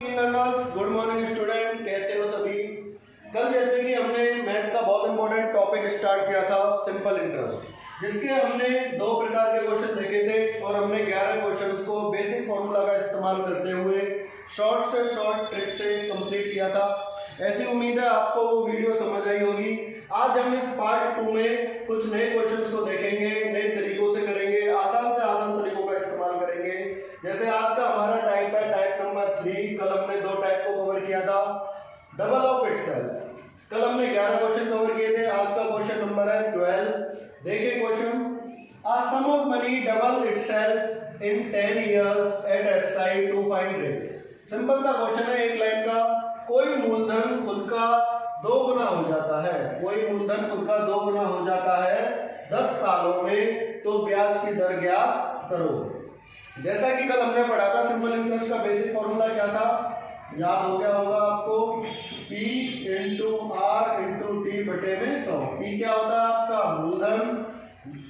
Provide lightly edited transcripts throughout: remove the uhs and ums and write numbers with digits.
Learners, good morning student. कैसे हो सभी। कल जैसे कि हमने मैथ का बहुत इंपॉर्टेंट टॉपिक स्टार्ट किया था, सिंपल इंटरेस्ट, जिसके हमने दो प्रकार के क्वेश्चन देखे थे और हमने 11 क्वेश्चंस को बेसिक फॉर्मूला का इस्तेमाल करते हुए शॉर्ट से शॉर्ट ट्रिक से कंप्लीट किया था। ऐसी उम्मीद है आपको वो वीडियो समझ आई होगी। आज हम इस पार्ट 2 में कुछ नए क्वेश्चंस को देखेंगे, नए तरीकों से करेंगे, आसान से आसान तरीकों का इस्तेमाल करेंगे। जैसे आज का हमारा टाइप है टाइप नंबर 3। कल हमने दो टाइप को कवर किया था, डबल ऑफ इटसेल्फ। कल हमने 11 क्वेश्चन कवर किए थे। आज का क्वेश्चन नंबर है 12। देखिए question, a sum of money double itself in 10 years at SI to find rate। Simple सा क्वेश्चन है, एक लाइन का। कोई मूलधन खुद का 2 गुना हो जाता है, कोई मूलधन खुद का 2 गुना हो जाता है 10 सालों में, तो ब्याज की दर ज्ञात करो। जैसा कि कल हमने पढ़ा था, सिंपल इंटरेस्ट का बेसिक फॉर्मूला क्या था, याद हो गया होगा आपको, P into R into T बटे में 100। P क्या होता है आपका मूलधन,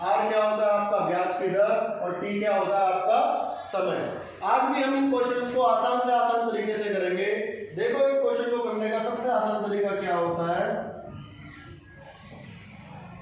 R क्या होता है आपका ब्याज की दर, और T क्या होता है आपका समय। आज भी हम इन क्वेश्चंस को आसान से आसान तरीके से करेंगे। देखो इस क्वेश्चन को करने का सबसे आसान तरीका क्या होता है।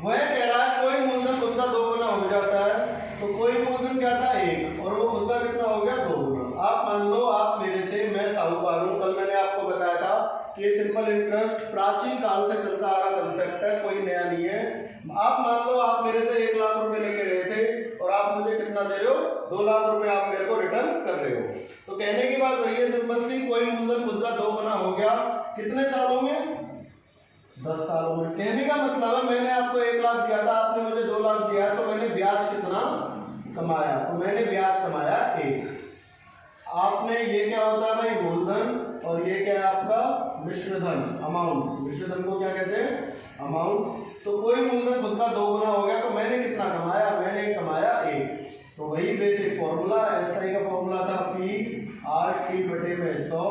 वह कह रहा है कोई मूलधन खुद का 2 गुना हो जाता है, तो कोई मूलधन क्या था 1, और वो खुद का कितना हो गया 2 गुना। आप मान लो आप मेरे से, मैं साहूकार हूं। कल मैंने आपको बताया था कि सिंपल इंटरेस्ट प्राचीन काल से चलता आ रहा कंसेप्ट है, कोई नया नहीं है। आप मान लो आप मेरे से 1 लाख रुपए लेके गए थे और आप मुझे कितना दे रहे हो, 2 लाख रुपए आप मेरे को रिटर्न कर रहे हो। तो कहने की बात वही है सिंपल सी, कोई मूलधन खुद का 2 गुना हो गया कितने सालों में, 10 सालों में। कहने का मतलब है मैंने आपको 1 लाख दिया था, आपने मुझे 2 लाख दिया, तो मैंने ब्याज कितना कमाया, तो मैंने ब्याज कमाया 1। आपने, ये क्या होता है भाई मूलधन, और ये क्या है आपका मिश्रधन, अमाउंट। मिश्रधन को क्या कहते हैं, अमाउंट। तो कोई मूलधन खुद का 2 गुना हो गया, तो मैंने कितना कमाया, मैंने कमाया 1। तो वही बेसिक फॉर्मूला, एसआई का फॉर्मूला था P आर टी बटे में 100।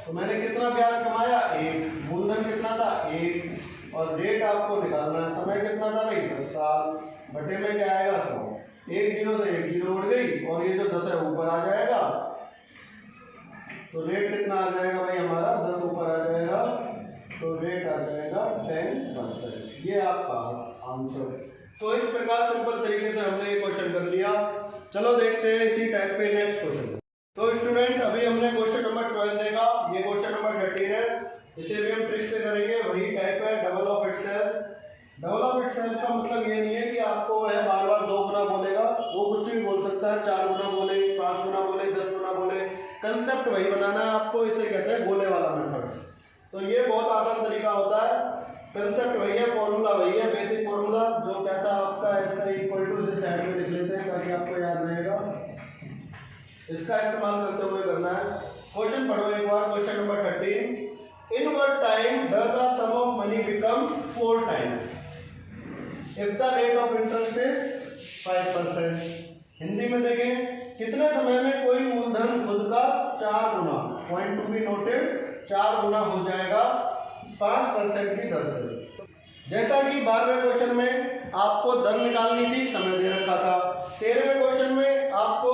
तो मैंने कितना ब्याज कमाया 1, मूलधन कितना था 1, और रेट आपको निकालना है, समय कितना था भाई 10 साल, बटे में क्या आएगा 100। 1 जीरो से 1 जीरो उड़ गई, और ये जो 10 है ऊपर आ जाएगा, तो रेट कितना आ जाएगा भाई हमारा 10 ऊपर आ जाएगा, तो रेट आ जाएगा 10%। ये आपका आंसर। तो इस प्रकार सिंपल तरीके से हमने ये क्वेश्चन कर लिया। चलो देखते हैं इसी टाइप पे नेक्स्ट क्वेश्चन। तो स्टूडेंट अभी हमने क्वेश्चन नंबर 12 देखा, ये क्वेश्चन नंबर 13 है। इसे भी हम ट्रिक से करेंगे, वही टाइप है double of itself. Double of itself का मतलब ये नहीं है कि आपको वह बार बार 2 गुना बोलेगा, वो कुछ भी बोल सकता है, 4 गुना बोले, 5 गुना बोले, 10 गुना बोले, कंसेप्ट वही बनाना है आपको। इसे कहते हैं गोले वाला मेथड। तो ये बहुत आसान तरीका होता है, कंसेप्ट वही है, फॉर्मूला वही है, बेसिक फॉर्मूला जो कहता है आपका SI इक्वल टू, इसे साइड में लिख लेते हैं ताकि आपको याद रहेगा। इसका इस्तेमाल करते हुए करना है। क्वेश्चन पढ़ो एक बार, question number 13। In what time does the sum of money becomes 4 times if the rate of interest is 5%। Hindi में देखें, कितने समय में कोई मूलधन खुद का 4 गुना, पॉइंट टू बी नोटेड, 4 गुना हो जाएगा 5% की दर से। जैसा कि 12वें क्वेश्चन में आपको दर निकालनी थी, समय दे रखा था। 13वें क्वेश्चन में आपको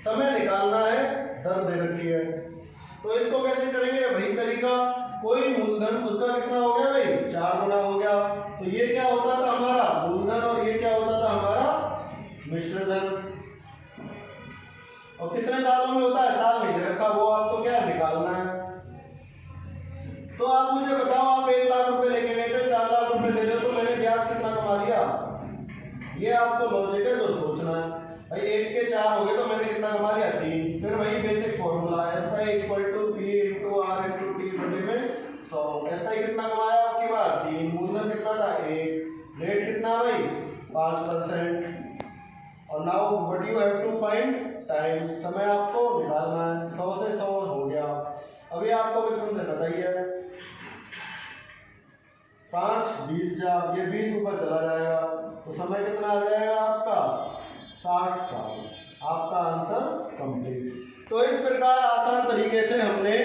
समय निकालना है, दर दे रखी है। तो इसको कैसे करेंगे, वही तरीका। कोई मूलधन खुद का कितना हो गया भाई 4 गुना हो गया, तो ये क्या होता था हमारा मूलधन, और ये क्या होता था हमारा मिश्रधन। और कितने सालों में होता है, साल नहीं दे रखा, वो आपको क्या निकालना है। तो आप मुझे बताओ, आप 1 लाख रुपए लेके गए थे, 4 लाख रुपए ले रहे हो, तो मैंने ब्याज कितना कमा लिया। ये आपको लॉजिक है जो सोचना है भाई। 1 के 4 हो गए, तो मैंने कितना कमा लिया 3। फिर वही basic formula, SI equal to P into R into T बटे में 100। SI कितना कमाया आपकी बार 3, मूलधन कितना था 1, रेट कितना भाई 5%, और now what you have to find time, समय आपको निकालना है। 100 से 100 हो गया। अभी आपको बचपन से पता ही है, 5 20 जा, ये 20 ऊपर चला जाएगा, तो समय कितना आ जाएगा आपका 60 साल। आपका आंसर कंप्लीट। तो इस प्रकार आसान तरीके से हमने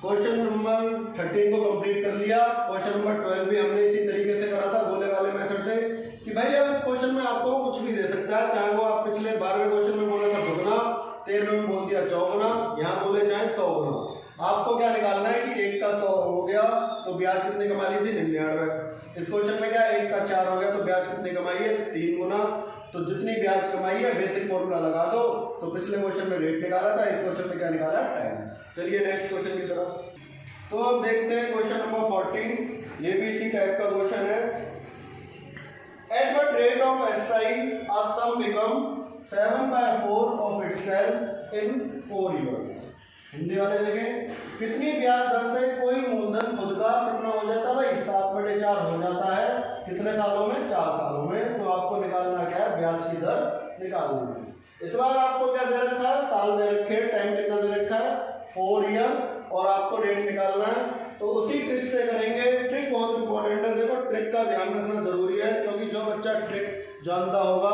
क्वेश्चन नंबर 13 को कंप्लीट कर लिया। क्वेश्चन नंबर 12 भी हमने इसी तरीके से करा था, गोले वाले मेथड से, कि भाई अब इस क्वेश्चन में आपको कुछ भी दे सकता है, चाहे वो आप पिछले 12वें क्वेश्चन में बोला था दुगना, 13वें में बोल दिया 4 गुना, यहाँ बोले चाहे 100 गुना। आपको क्या निकालना है कि 1 का 100 हो गया तो ब्याज कितनी कमा ली थी 99। इस क्वेश्चन में क्या 1 का 4 हो गया तो ब्याज कितनी कमाई है 3 गुना। तो जितनी ब्याज कमाई है बेसिक फॉर्मूला लगा दो। तो पिछले क्वेश्चन में रेट निकाला था, इस क्वेश्चन में क्या निकाला टाइम। चलिए नेक्स्ट क्वेश्चन की तरफ। तो अब देखते हैं क्वेश्चन नंबर 14। ये भी इसी टाइप का क्वेश्चन है। At what rate of SI a sum become 7/4 of itself in 4 years। Hindi वाले देखें, कितनी ब्याज दर से कोई मूलधन खुद का कितना हो जाता है भाई 7/4 हो जाता है। कितने सालों में 4 सालों में। तो आपको निकालना क्या है ब्याज की दर निकालनी है। इस बार आपको क्या दे रखा है साल दे रखे, टाइम कितना दे रखा है 4 ईयर और आपको रेट निकालना है। तो उसी ट्रिक से करेंगे। ट्रिक बहुत इंपॉर्टेंट है। देखो ट्रिक का ध्यान रखना जरूरी है क्योंकि जो बच्चा ट्रिक जानता होगा,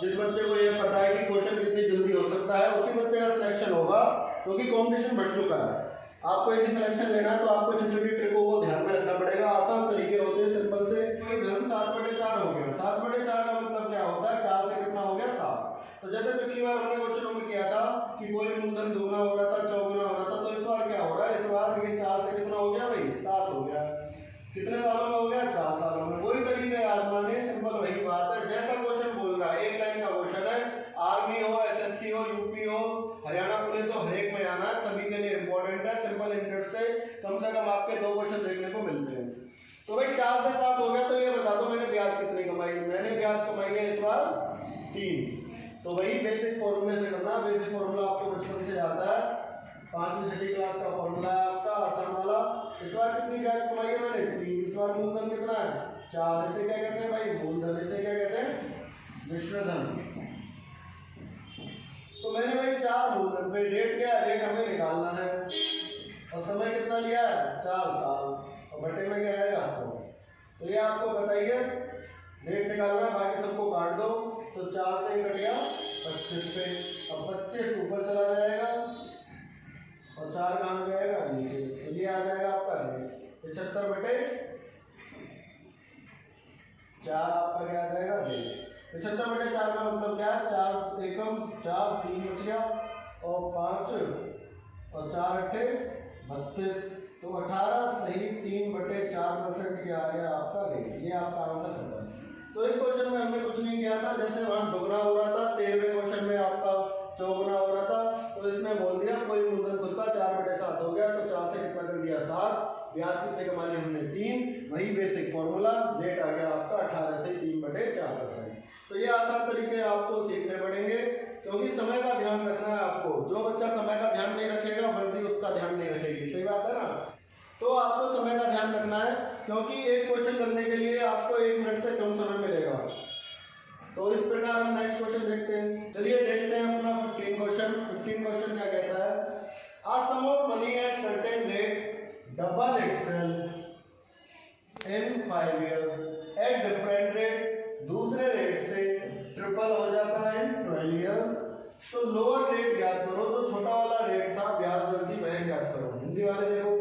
जिस बच्चे को ये पता है कि क्वेश्चन कितनी जल्दी हो सकता है, उसी बच्चे का सिलेक्शन होगा क्योंकि कंपटीशन बढ़ चुका है। आपको यदि सिलेक्शन लेना है तो आपको छोटी छोटी ट्रिकों को ध्यान में रखना पड़ेगा। आसान तरीके होते हैं सिंपल से। कोई धन 7/4 हो गया। 7/4 का मतलब क्या होता है 4 से कितना हो गया 7। तो जैसे पिछली बार हमने क्वेश्चनों में किया था कि कोई मूलधन दुगना हो रहा था, चौगुना हो रहा था, तो इस बार क्या हो रहा है, इस बार ये 4 से कितना हो गया भाई 7 हो गया। कितने सालों में हो गया 4 सालों में। वही तरीके आजमाने, सिंपल वही बात है। जैसा क्वेश्चन बोल रहा है, एक लाइन का क्वेश्चन है, आर्मी हो, एसएससी हो, यूपी हो, हरियाणा पुलिस हो, हर एक में आना है, सभी के लिए इंपॉर्टेंट है। सिंपल इंटरेस्ट से कम आपके 2 क्वेश्चन देखने को मिलते हैं। तो भाई 4 से 7 हो गया तो ये बता दो मैंने ब्याज कितनी कमाई। मैंने ब्याज कमाई है इस बार 3। तो वही बेसिक फॉर्मूले से करना। बेसिक फॉर्मूला आपको बचपन से आता है, 5वीं 6वीं क्लास का फॉर्मूला है आपका आसान वाला। इस बार कितनी ब्याज कमाई है मैंने 3। इस बार मूलधन कितना है 4। इसे क्या कहते हैं भाई मूलधन। इसे क्या कहते हैं मिश्रधन। तो मैंने भाई 4 मूलधन पे रेट क्या है, रेट हमें निकालना है और समय कितना लिया है 4 साल और बटे में क्या आएगा 100। तो ये आपको बताइए रेट निकालना। बाकी सबको काट दो तो 4 से कट गया 25 पे। अब 25 ऊपर चला जाएगा और 4 कहाँ जाएगा नीचे। तो ये आ जाएगा आपका 75/4 आपका क्या आ जाएगा रेट। 75/4 का मतलब क्या है 4 एकम 4 3 बच गया और 5 और 4 अट्ठे 32। तो 18 सही 3/4% क्या आ गया आपका रेट। ये आपका आंसर होता है। तो इस क्वेश्चन में हमने कुछ नहीं किया था। जैसे वहां दुगना हो रहा था, 13वें क्वेश्चन में आपका चौगुना हो रहा था, तो इसमें बोल दिया कोई मूलधन खुद का 4/7 हो गया तो 4 से कितना कर दिया 7। ब्याज कितने कमा लिए हमने 3। वही बेसिक फॉर्मूला, रेट आ गया आपका 18 से 3/4%। तो ये आसान तरीके आपको सीखने पड़ेंगे क्योंकि समय का ध्यान रखना है आपको। जो बच्चा समय का ध्यान नहीं रखेगा वर्दी उसका ध्यान नहीं रखेगी। सही बात है ना। तो आपको समय का ध्यान रखना है क्योंकि एक क्वेश्चन करने के लिए आपको 1 मिनट से कम समय मिलेगा। तो इस प्रकार हम नेक्स्ट क्वेश्चन देखते हैं। चलिए देखते हैं अपना 15 क्वेश्चन। 15 क्वेश्चन क्या कहता है, a sum of money at certain rate double itself in 5 years at different rate। दूसरे रेट से ट्रिपल हो जाता है in 12 years। तो लोअर रेट ज्ञात करो। जो छोटा वाला रेट था ब्याज दर थी वह ज्ञात करो। हिंदी वाले देखो,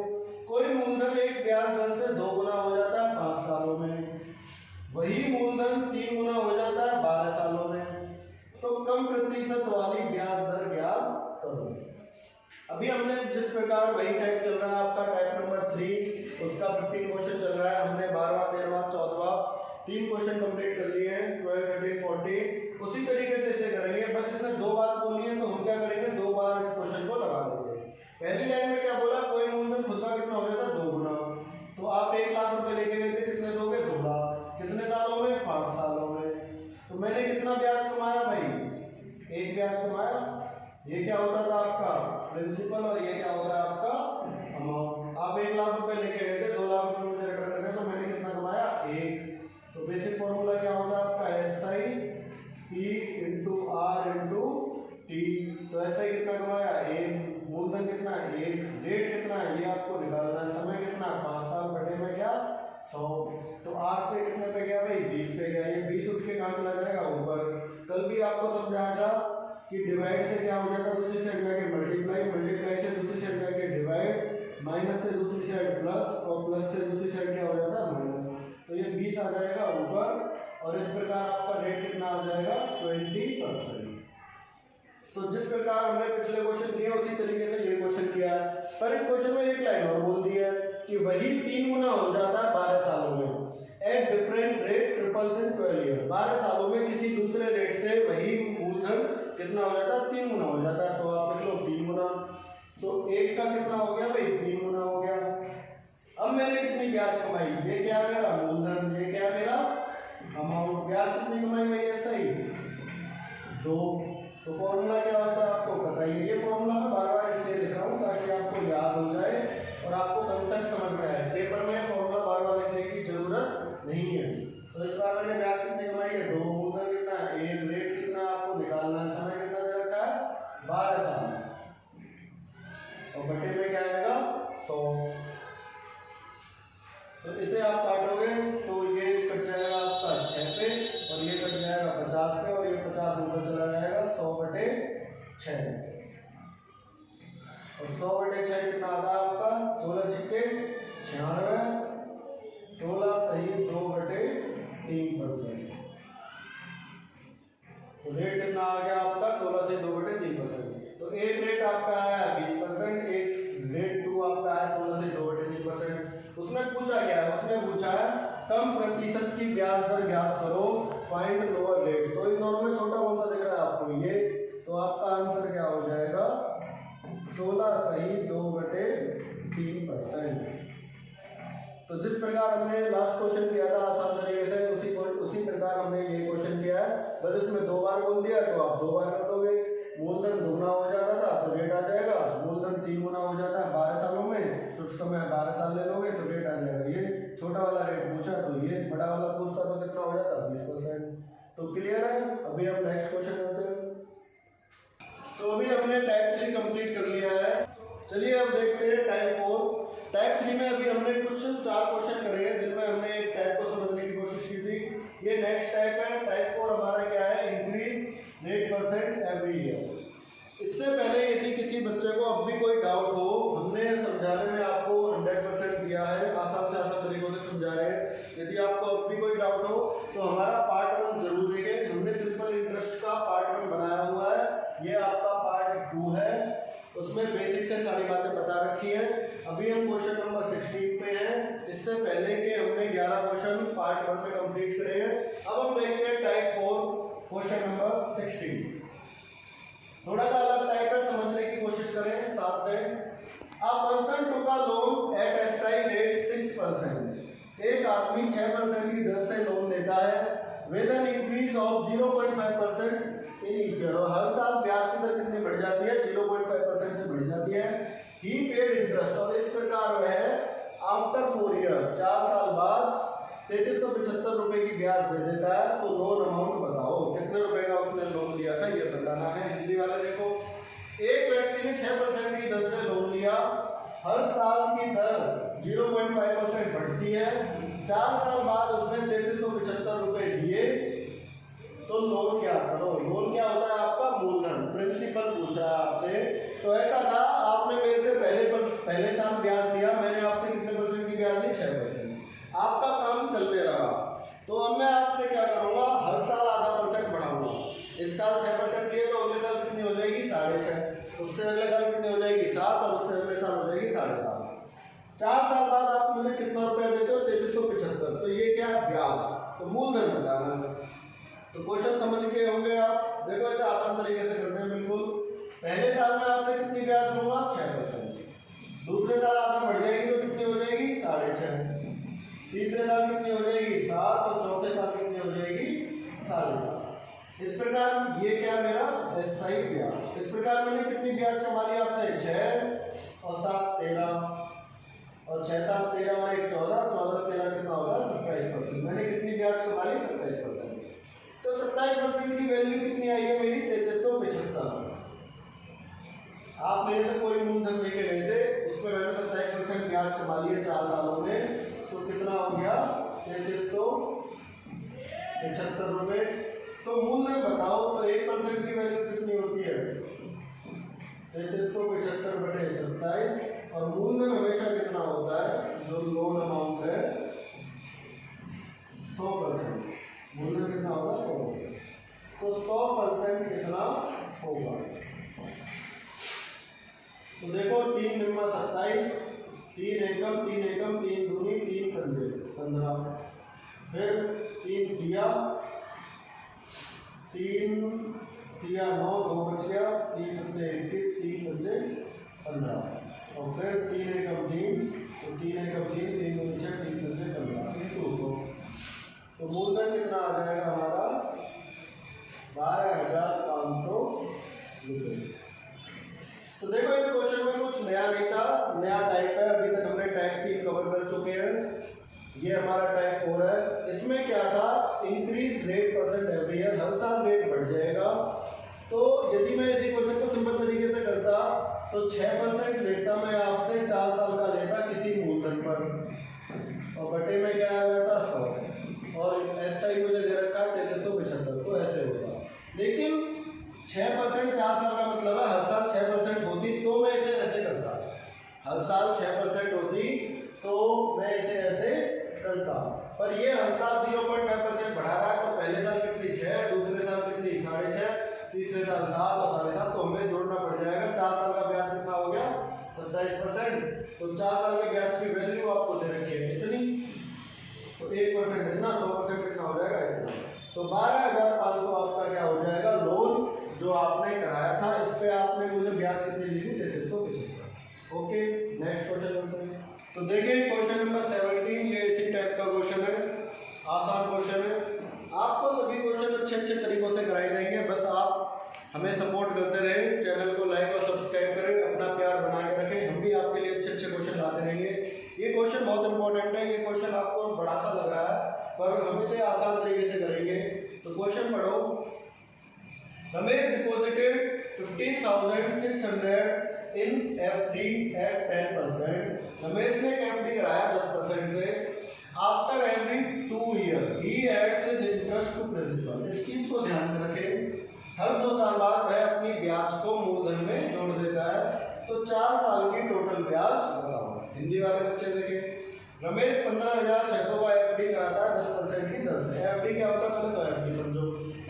कोई मूलधन एक ब्याज दर से 2 गुना हो जाता है 5 सालों में, वही मूलधन 3 गुना हो जाता है 12 सालों में। तो कम प्रतिशत वाली ब्याज दर ज्ञात करो। अभी हमने जिस प्रकार वही टाइप चल रहा है आपका टाइप नंबर 3, उसका 15 क्वेश्चन चल रहा है। हमने 12वां 13वां 14वां 3 क्वेश्चन कंप्लीट कर लिए हैं, 12 13 14। उसी तरीके से इसे करेंगे। बस इसमें 2 बात बोलनी है तो हम क्या करेंगे 2 बार इस क्वेश्चन को लगा देंगे। पहली लाइन में क्या बोला, कोई मूलधन खुद का कितना हो जाता है 2 गुना। तो आप 1 लाख रुपए लेके गए थे, कितने दोगे 2 लाख। कितने सालों में 5 सालों में। तो मैंने कितना ब्याज कमाया भाई 1 ब्याज कमाया। ये क्या होता था आपका प्रिंसिपल और ये क्या होता है आपका अमाउंट। आप 1 लाख रुपए लेके गए थे, 2 लाख रुपए मुझे रिटर्न करने, तो मैंने कितना कमाया 1। तो बेसिक फॉर्मूला क्या होता है आपका SI P × R × T। तो SI कितना कमाया 1, मूलधन कितना है 1, रेट कितना है ये आपको निकालना है, समय कितना 5 साल बटे में क्या 100। तो 8 से कितने पे गया भाई 20 पे गया। ये 20 उठ के कहाँ चला जाएगा ऊपर। कल भी आपको समझाया था कि डिवाइड से क्या हो जाता, दूसरी साइड जाके मल्टीप्लाई, मल्टीप्लाई से दूसरी साइड जाके डिवाइड, माइनस से दूसरी साइड प्लस और प्लस से दूसरी साइड क्या हो जाता है माइनस। तो ये 20 आ जाएगा ऊपर और इस प्रकार आपका रेट कितना आ जाएगा 20%। तो जिस प्रकार हमने पिछले क्वेश्चन किए उसी तरीके से ये क्वेश्चन किया है। पर इस क्वेश्चन में लाइन और बोल दी है कि वही 3 गुना हो जाता है 12 सालों में at different rate triples in 12 year. 12 सालों में किसी दूसरे रेट से वही मूलधन कितना हो जाता है, 3 गुना हो जाता है। तो आप लिख लो 3 गुना। तो 1 का कितना हो गया भाई, 3 गुना हो गया। अब मैंने कितनी ब्याज कमाई, ये क्या मेरा मूलधन, ये क्या मेरा अमाउंट। ब्याज कितनी कमाई भाई, ऐसा ही 2। तो फॉर्मूला क्या होता है आपको पता ही है। ये फॉर्मूला मैं बार बार इसलिए लिख रहा हूँ ताकि आपको याद हो जाए और आपको कंसेप्ट समझ में आए। पेपर में फॉर्मूला बार बार लिखने की जरूरत नहीं है। तो इस बार मैंने ब्याज कितनी कमाई है, 2। मूलधन कितना है 1। रेट कितना आपको निकालना है, समय कितना दे रखा है 12 साल। और बटे में क्या आएगा 100। तो इसे आप काटोगे तो ये कट जाएगा आपका 6 पे और ये कट जाएगा 50 पे और ये 50 ऊपर चला जाएगा 100/6। और 100/6 कितना आता है आपका 16 छिक्के 96, 16 सही 2/3%। तो रेट कितना आ गया आपका 16 से 2/3%। तो एक रेट आपका आया 20%, एक रेट 2 आपका आया 16 से 2/3%। उसने पूछा क्या है, उसने पूछा है कम प्रतिशत की ब्याज दर ज्ञात करो, फाइंड लोअर रेट। तो इन दोनों में छोटा कौन सा दिख रहा है आपको, ये। तो आपका आंसर क्या हो जाएगा 16 सही 2/3%। तो जिस प्रकार हमने लास्ट क्वेश्चन किया था आसान तरीके से, उसी प्रकार हमने ये क्वेश्चन किया है। बस इसमें 2 बार बोल दिया तो आप 2 बार कर दोगे। मूलधन 2 गुना हो जाता था तो रेट आ जाएगा, मूलधन 3 गुना हो जाता है 12 सालों में तो समय 12 साल ले लोगे तो रेट आ जाएगा ये। छोटा वाला रेट पूछा तो ये, बड़ा वाला पूछता तो कितना हो जाता 20%। तो क्लियर है। अभी हम नेक्स्ट क्वेश्चन करते हैं। तो अभी हमने टाइप 3 कंप्लीट कर लिया है। चलिए अब देखते हैं टाइप 4। टाइप 3 में अभी हमने कुछ 4 क्वेश्चन करे हैं जिनमें हमने एक टाइप को समझने की कोशिश की थी। ये नेक्स्ट टाइप है। टाइप 4 हमारा क्या है, increase rate percent every year. इससे पहले यदि किसी बच्चे को अब भी कोई डाउट हो, हमने समझाने में आपको 100% दिया है, आसान से आसान तरीकों से समझा रहे हैं। यदि आपको अब भी कोई डाउट हो तो हमारा पार्ट 1 जरूर देखें। हमने सिंपल इंटरेस्ट का पार्ट 1 बनाया हुआ है, ये आपका पार्ट 2 है। उसमें बेसिक से सारी बातें बता रखी हैं। अभी हम क्वेश्चन नंबर 16 पे हैं। इससे पहले के हमने 11 क्वेश्चन पार्ट 1 में कंप्लीट करे हैं। अब हम देखते हैं टाइप 4 क्वेश्चन नंबर 16। थोड़ा सा अलग टाइप है, समझने की कोशिश करें साथ में। A person took a loan eight SI rate 6%। एक आदमी 6% की दर से लोन लेता है with an increase of 0.5% in each year. और हर साल ब्याज की दर कितनी बढ़ जाती है, 0.5% से बढ़ जाती है। ही पेड इंटरेस्ट, और इस प्रकार वह आफ्टर 4 ईयर 4 साल बाद 3375 रुपए की ब्याज दे देता है। तो लोन अमाउंट बताओ, कितने रुपए का उसने लोन लिया था ये बताना है। हिंदी वाले देखो, एक व्यक्ति ने 6% की दर से लोन लिया, हर साल की दर 0.5% बढ़ती है। 4 साल बाद उसने 3375 रुपए दिए। तो लोन क्या करो, लोन क्या होता है आपका मूलधन, प्रिंसिपल पूछा है आपसे। तो ऐसा था, आपने मेरे से पहले साल ब्याज लिया, मैंने आपसे कितने परसेंट की ब्याज ली, 6%। आपका काम चलने लगा। तो अब मैं आपसे क्या करूंगा, हर साल आधा % बढ़ाऊंगा। इस साल 6% लिए तो अगले साल कितनी हो जाएगी 6.5, उससे अगले साल कितनी हो जाएगी 7 और उससे अगले साल हो जाएगी 7.5। 4 साल बाद आप मुझे कितना रुपया देते हो, 3375। तो ये क्या ब्याज, तो मूलधन बताना है। तो क्वेश्चन समझ के होंगे आप। देखो ऐसे आसान तरीके से करते हैं बिल्कुल। पहले साल में आपसे कितनी ब्याज लूंगा 6%, दूसरे साल आधा बढ़ जाएगी तो कितनी हो जाएगी 6.5, तीसरे साल कितनी हो जाएगी 7 और चौथे साल कितनी हो जाएगी 7.5। इस प्रकार ये क्या मेरा एसआई ब्याज। इस प्रकार मैंने कितनी ब्याज कमा ली आपसे, 6 और 7 13 और 6 7 13 और 1 14, 14 13 कितना होगा 27%। मैंने कितनी ब्याज कमा ली 27%। तो 27% की वैल्यू कितनी आई है मेरी 3375। आप मेरे से कोई मूलधन लेके गए थे, उस पर मैंने 27% ब्याज कमा लिया 4 सालों में। तो कितना हो गया 3375 रुपये। तो मूलधन बताओ, तो 1% की वैल्यू कितनी होती है 3375/27। और मूलधन हमेशा कितना होता है, जो लोन अमाउंट है 100%। मूलधन कितना होगा 100%। तो 100% कितना होगा, तो देखो 3 निम्मा 27 3 एकम 3 दूनी 3 पंजे 15, फिर 3 तिया 9, 2 बच गया, 3 सत्ते 21, 3 पंजे 15, और फिर 3 एकम 3, तो 3 एकम 3 दूनी 6, 3 पंजे 15, 200। तो मूलधन कितना आ जाएगा हमारा 12,500 रुपये। तो देखो इस क्वेश्चन में कुछ नया नहीं था, नया टाइप है। अभी तक हमने टाइप 3 कवर कर चुके हैं, ये हमारा टाइप 4 है। इसमें क्या था, increase rate percent every year, हर साल रेट बढ़ जाएगा। तो यदि मैं इसी क्वेश्चन को सिंपल तरीके से करता तो 6% लेता मैं आपसे, 4 साल का लेता किसी मूलधन पर, और बटे में क्या आ जाता 100, और ऐसा ही मुझे दे रखा है 3375, तो ऐसे होगा। लेकिन 6% 4 साल का मतलब है हर साल 6% होती तो मैं इसे ऐसे करता, हर साल 6% होती तो मैं इसे ऐसे करता, पर ये हर साल 0.5% बढ़ा रहा है। तो पहले साल कितनी 6, दूसरे साल कितनी 6.5, तीसरे साल 7 और 7.5, तो हमें जोड़ना पड़ जाएगा। 4 साल का ब्याज कितना हो गया 27%। तो 4 साल के ब्याज की वैल्यू आपको दे रखी है कितनी, तो 1% इतना, 100% कितना हो जाएगा इतना। तो 12,500 आपका क्या हो जाएगा लोन जो आपने कराया था, इस पे आपने मुझे ब्याज कितनी दी थी 3375। ओके, नेक्स्ट क्वेश्चन करते हैं। तो देखिए क्वेश्चन नंबर 17, ये इसी टाइप का क्वेश्चन है, आसान क्वेश्चन है। आपको सभी क्वेश्चन अच्छे तरीकों से कराए जाएंगे, बस आप हमें सपोर्ट करते रहें, चैनल को लाइक और सब्सक्राइब करें, अपना प्यार बना के रखें, हम भी आपके लिए अच्छे क्वेश्चन लाते रहेंगे। ये क्वेश्चन बहुत इंपॉर्टेंट है, ये क्वेश्चन आपको बड़ा सा लग रहा है पर हम इसे आसान तरीके से करेंगे। तो क्वेश्चन पढ़ो, Ramesh deposited 15,600 in FD at 10%। Ramesh ने एक FD कराया 10% से। After every 2 year he adds his interest to principal. इस चीज को ध्यान में रखें, हर 2 साल बाद वह अपनी ब्याज को मूलधन में जोड़ देता है। तो 4 साल की टोटल ब्याज बताओ। हिंदी वाले बच्चे देखें, रमेश 15,600 का FD कराता है 10% की दर से। FD क्या होता है पहले तो FD समझो।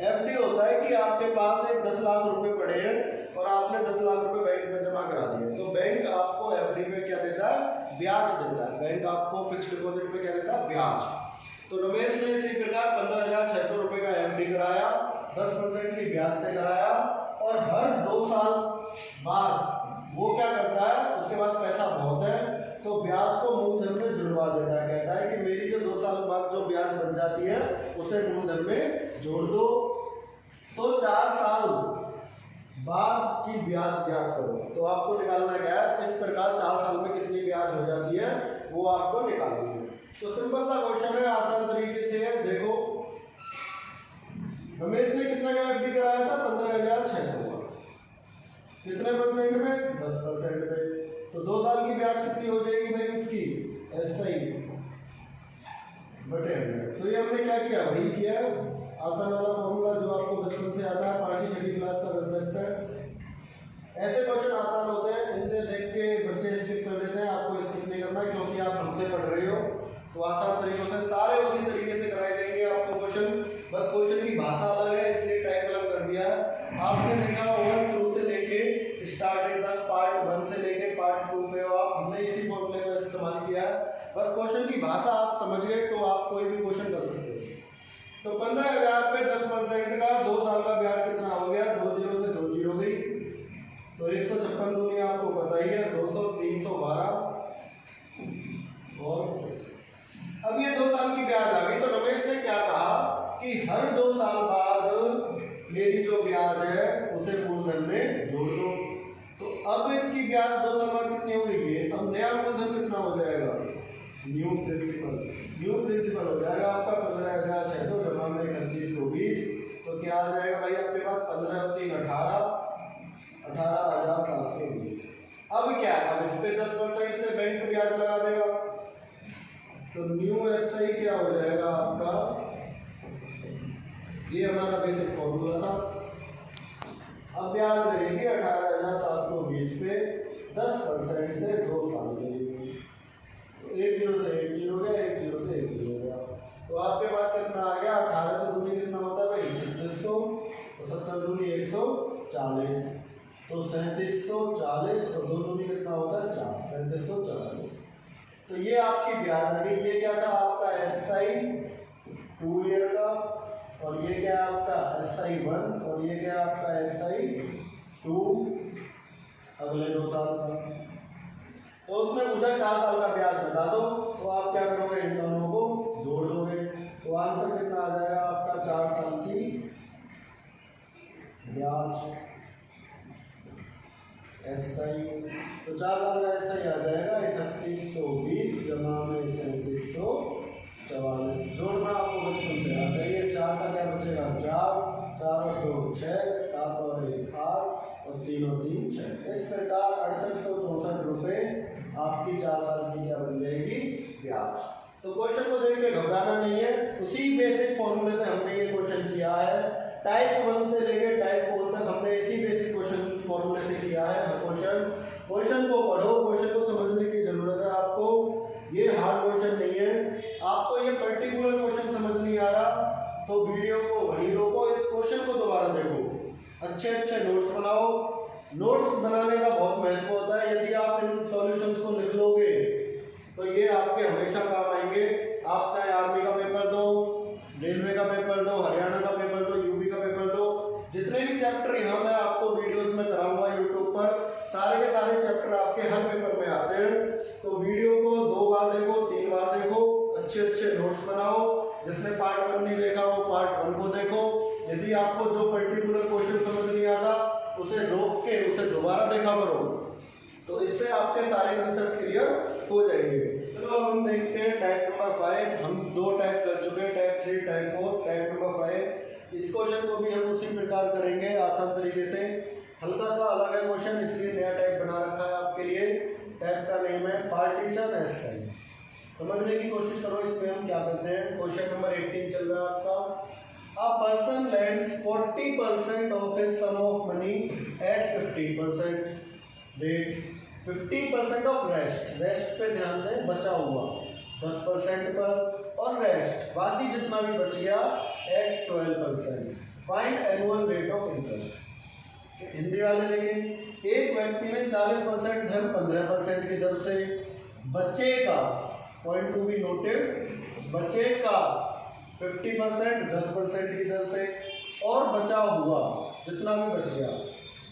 FD होता है कि आपके पास एक 10 लाख रुपए पड़े हैं और आपने 10 लाख रुपए बैंक में जमा करा दिए, तो बैंक आपको FD पे क्या देता है, ब्याज देता है। बैंक आपको फिक्स्ड डिपॉजिट पे क्या देता है, ब्याज। तो रमेश ने इसी प्रकार 15,600 रुपए का FD कराया, 10% की ब्याज से कराया, और हर 2 साल बाद वो क्या करता है, उसके बाद पैसा बहुत है तो ब्याज को मूलधन में जुड़वा देता है। कहता है कि मेरी जो 2 साल बाद जो ब्याज बन जाती है उसे मूलधन में जोड़ दो। तो 4 साल बाद की ब्याज ज्ञात करो। तो आपको निकालना क्या है, इस प्रकार 4 साल में कितनी ब्याज हो जाती है वो आपको निकालनी है। तो सिंपल सा क्वेश्चन है, आसान तरीके से है। देखो रमेश ने कितना का FD कराया था 15,600 का, कितने परसेंट में 10% पे। तो 2 साल की ब्याज कितनी हो जाएगी भाई इसकी, SI बटे 100। तो ये हमने क्या किया, वही किया आसान वाला फॉर्मूला जो आपको बचपन से आता है, 5वीं 6वीं क्लास का कंसेप्ट है। ऐसे क्वेश्चन आसान होते हैं, इन्हें देख के बच्चे स्किप कर देते हैं। आपको स्किप नहीं करना क्योंकि आप हमसे पढ़ रहे हो, तो आसान तरीकों से सारे उसी तरीके से कराए जाएंगे आपको क्वेश्चन। बस क्वेश्चन की भाषा अलग है इसलिए टाइप अलग कर दिया है। आपने देखा होगा शुरू से लेके स्टार्टिंग तक पार्ट 1 से लेके पार्ट 2 पे हो आप, हमने इसी फॉर्मूले का इस्तेमाल किया है। बस क्वेश्चन की भाषा आप समझ गए तो आप कोई भी क्वेश्चन कर सकते हो। तो 15,000 पे 10% का 2 साल का ब्याज कितना हो गया, 2 जीरो से 2 जीरो गई, तो 156 दूनी आपको पता ही है 200, 312। और अब ये 2 साल की ब्याज आ गई। तो रमेश ने क्या कहा कि हर 2 साल बाद मेरी जो ब्याज है उसे मूलधन में जोड़ दो। तो अब इसकी ब्याज 2 साल बाद कितनी हो गई है, अब नया मूलधन कितना हो जाएगा, न्यू प्रिंसिपल हो जाएगा आपका 15,600 जमा में 3820। तो क्या आ जाएगा भाई आपके पास 15 और 3 18, 18,720। अब क्या, अब इस पे 10% से बैंक ब्याज लगा देगा। तो न्यू SI क्या हो जाएगा आपका, ये हमारा बेसिक फॉर्मूला था। अब ब्याज लगेगी 18,720 पे 10% से 2 साल के लिए। तो 1 जीरो से 1 जीरो गया, 1 जीरो से 1 जीरो गया। तो आपके पास कितना आ गया, 18 से दूनी कितना होता है भाई 3600, तो 70 दूनी 140, तो 3740, और 2 दूनी कितना होता है 4, 3740। तो ये आपकी ब्याज आ गई। ये क्या था आपका SI 2 ईयर का, और ये क्या है आपका SI 1, और ये क्या है आपका SI 2 अगले 2 साल का। तो उसमें पूछा 4 साल का ब्याज बता दो, तो आप क्या करोगे, इन दोनों को जोड़ दोगे, तो आंसर कितना आ जाएगा आपका 4 साल की ब्याज SI। तो 4 साल का SI आ जाएगा 3120 जमा में 3744। जोड़ना आपको बचपन से आता है। ये 4 का क्या बचेगा 4, 4 और 2 6, 7 और 1 8, और 3 और 3 6। इस प्रकार 6864 रुपये आपकी 4 साल की क्या बन जाएगी ब्याज। तो क्वेश्चन को देख के घबराना नहीं है, उसी बेसिक फॉर्मूले से हमने ये क्वेश्चन किया है। टाइप 1 से लेकर टाइप 4 तक हमने इसी बेसिक क्वेश्चन फॉर्मूले से किया है क्वेश्चन को पढ़ो, क्वेश्चन को समझने की जरूरत है आपको। ये हार्ड क्वेश्चन नहीं है। आपको ये पर्टिकुलर क्वेश्चन समझ नहीं आ रहा तो वीडियो को वहीं रोको, इस क्वेश्चन को दोबारा देखो, अच्छे नोट्स बनाओ। नोट्स बनाने का बहुत महत्व होता है। यदि आप इन सॉल्यूशंस को लिख लोगे तो ये आपके हमेशा काम आएंगे। आप चाहे आर्मी का पेपर दो, रेलवे का पेपर दो, हरियाणा का पेपर दो, यूपी का पेपर दो, जितने भी चैप्टर यहाँ मैं आपको वीडियोस में कराऊंगा यूट्यूब पर, सारे के सारे चैप्टर आपके हर पेपर में आते हैं। तो वीडियो को 2 बार देखो, 3 बार देखो, अच्छे नोट्स बनाओ। जिसने पार्ट 1 नहीं देखा वो पार्ट 1 को देखो। यदि आपको जो पर्टिकुलर क्वेश्चन समझ नहीं आता उसे रोक के उसे दोबारा देखा करो, तो इससे आपके सारे कंसेप्ट क्लियर हो जाएंगे। चलो अब हम देखते हैं टाइप नंबर 5। हम 2 टाइप कर चुके हैं, टाइप 3 टाइप 4। टाइप नंबर 5 इस क्वेश्चन को भी हम उसी प्रकार करेंगे आसान तरीके से। हल्का सा अलग है क्वेश्चन, इसलिए नया टाइप बना रखा है आपके लिए। टाइप का नेम है पार्टीशन SI। समझने की कोशिश करो इसमें हम क्या करते हैं। क्वेश्चन नंबर 18 चल रहा है आपका। A person lends 40% of his sum of money at 15%. Wait, 50% of rest पे ध्यान दें, बचा हुआ 10% पर, और रेस्ट बाकी जितना भी बच गया at 12%. Find annual rate of interest. Hindi वाले देखें, एक व्यक्ति ने 40% धन 15% की दर से, बच्चे का पॉइंट टू बी नोटेड, बच्चे का 50% 10% की दर से, और बचा हुआ जितना भी बच गया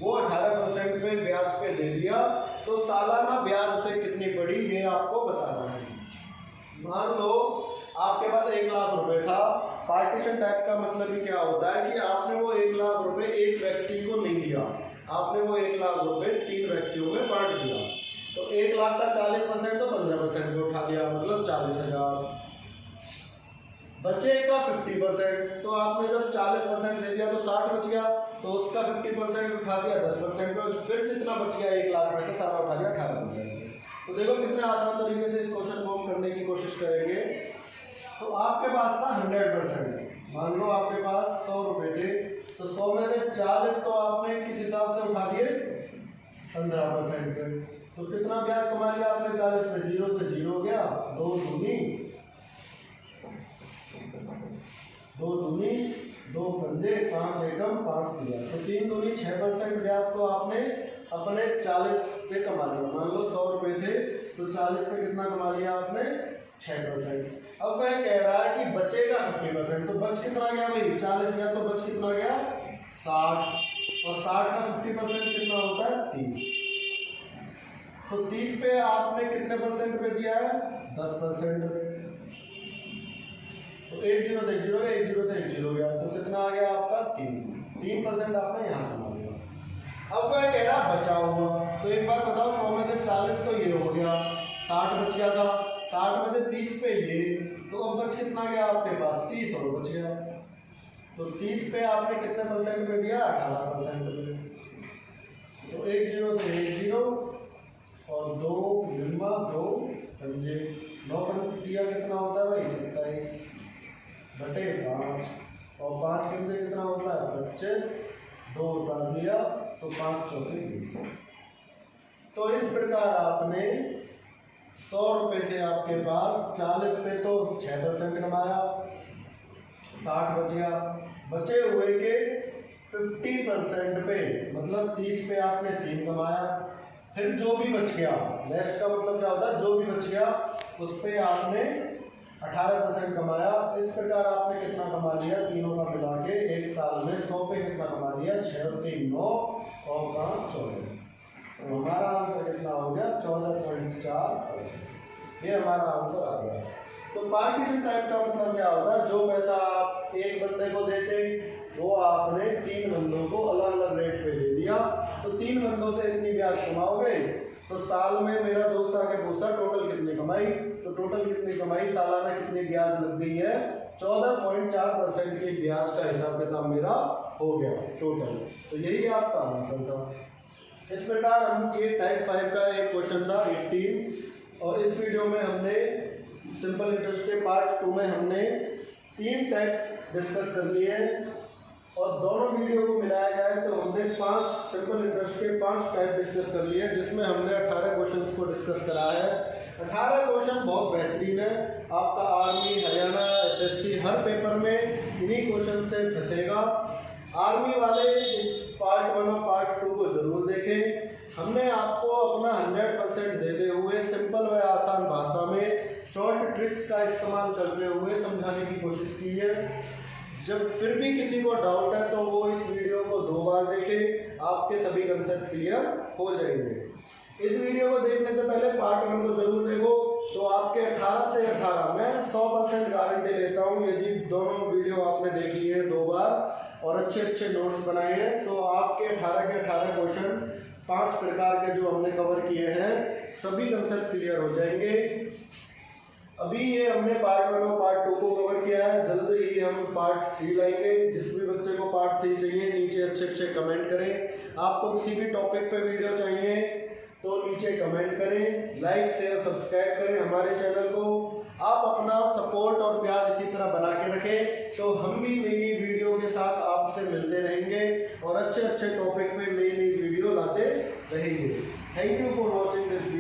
वो 18% पे ब्याज पे दे दिया। तो सालाना ब्याज उसे कितनी पड़ी ये आपको बताना है। मान लो आपके पास 1 लाख रुपए था। पार्टीशन टाइप का मतलब ही क्या होता है कि आपने वो 1 लाख रुपए एक व्यक्ति को नहीं दिया, आपने वो 1 लाख रुपए 3 व्यक्तियों में बांट दिया। तो 1 लाख का 40% तो 15% पे उठा दिया, मतलब 40,000। बच्चे का 50%, तो आपने जब 40% दे दिया तो 60 बच गया, तो उसका 50% उठा दिया 10% पे, फिर जितना बच गया 1 लाख में से सारा उठा दिया 18%। तो देखो कितने आसान तरीके से इस क्वेश्चन को हम करने की कोशिश करेंगे। तो आपके पास था 100%। मान लो आपके पास 100 रुपये थे, तो 100 में से 40 तो आपने किस हिसाब से उठा दिए 15% पे। तो कितना ब्याज कमा लिया आपने 40 पे, 0 से 0 हो गया, 2 दूनी 2 पंजे 5 एकम 5 दिया, तो 3 दूनी 6% ब्याज तो आपने अपने 40 पे कमा लिया। मान लो 100 रुपये थे तो 40 पे कितना कमा लिया आपने 6%। अब वह कह रहा है कि बचेगा 50%, तो बच कितना गया भाई 40 गया, तो बच कितना गया 60, और 60 का 50% कितना होता है 30। तो 30 पे आपने कितने परसेंट पे दिया है 10% पे। तो 1 0 से 1 0 गया, 1 0 से 1 0 गया, तो कितना आ गया आपका 3% आपने यहाँ कमा लिया। अब वह कह रहा बचा हुआ, तो एक बात बताओ 100 में से 40 तो ये हो गया, 60 बच गया था, 60 में से 30 पे ये, तो अब बच कितना गया आपके पास 30 और बच गया। तो 30 पे आपने कितने परसेंट पे दिया 18% पे। तो 1 0 से 1 0 और 2 निम्मा 2 पंजे 9 पर दिया कितना होता है भाई 27 बटे 5, और 5 पंजे कितना होता है 25, 2 उतार दिया तो 5 चौके 20। तो इस प्रकार आपने 100 रुपये थे आपके पास, 40 पे तो 6% कमाया, 60 बच गया, बचे हुए के 50% पे मतलब 30 पे आपने 3 कमाया, फिर जो भी बच गया, नेक्स्ट का मतलब क्या होता है, जो भी बच गया उस पर आपने 18% कमाया। इस प्रकार आपने कितना कमा लिया, तीनों का मिला के एक साल में 100 पे कितना कमा लिया, 6 और 3 9 और 5 14। तो हमारा आंसर कितना हो गया, 14.4%। ये हमारा आंसर आ गया। तो पार्टीशन टाइप का मतलब क्या होता है, जो पैसा आप एक बंदे को देते वो आपने 3 बंदों को अलग अलग रेट पे दे दिया। तो 3 बंदों से इतनी ब्याज कमाओगे तो साल में मेरा दोस्त आके पूछता टोटल कितनी कमाई, तो टोटल कितनी कमाई, सालाना कितनी ब्याज लग गई है, 14.4% की ब्याज का हिसाब किताब मेरा हो गया टोटल। तो यही आपका आंसर था। इस प्रकार हम ये टाइप 5 का एक क्वेश्चन था 18। और इस वीडियो में हमने सिंपल इंटरेस्ट के पार्ट 2 में हमने 3 टाइप डिस्कस कर लिए हैं। और दोनों वीडियो को मिलाया जाए तो हमने 5 सिंपल इंटरेस्ट के 5 टाइप डिस्कस कर लिए, जिसमें हमने 18 क्वेश्चंस को डिस्कस करा है। 18 क्वेश्चन बहुत बेहतरीन है, आपका आर्मी, हरियाणा, एसएससी हर पेपर में इन्हीं क्वेश्चन से फंसेगा। आर्मी वाले इस पार्ट 1 और पार्ट 2 को जरूर देखें। हमने आपको अपना 100% देते हुए सिंपल व आसान भाषा में शॉर्ट ट्रिक्स का इस्तेमाल करते हुए समझाने की कोशिश की है। जब फिर भी किसी को डाउट है तो वो इस वीडियो को 2 बार देखें, आपके सभी कंसेप्ट क्लियर हो जाएंगे। इस वीडियो को देखने से पहले पार्ट 1 को जरूर देखो, तो आपके 18 से 18 मैं 100% गारंटी लेता हूँ, यदि दोनों वीडियो आपने देख लिए हैं 2 बार और अच्छे अच्छे नोट्स बनाए हैं तो आपके 18 के 18 क्वेश्चन 5 प्रकार के जो हमने कवर किए हैं सभी कंसेप्ट क्लियर हो जाएंगे। अभी ये हमने पार्ट 1 और पार्ट 2 को कवर किया है, जल्द ही हम पार्ट 3 लाएंगे। जिस भी बच्चे को पार्ट 3 चाहिए नीचे अच्छे अच्छे कमेंट करें। आपको किसी भी टॉपिक पे वीडियो चाहिए तो नीचे कमेंट करें, लाइक शेयर सब्सक्राइब करें हमारे चैनल को। आप अपना सपोर्ट और प्यार इसी तरह बना के रखें तो हम भी नई नई वीडियो के साथ आपसे मिलते रहेंगे और अच्छे अच्छे टॉपिक पे नई नई वीडियो लाते रहेंगे। Thank you for watching this.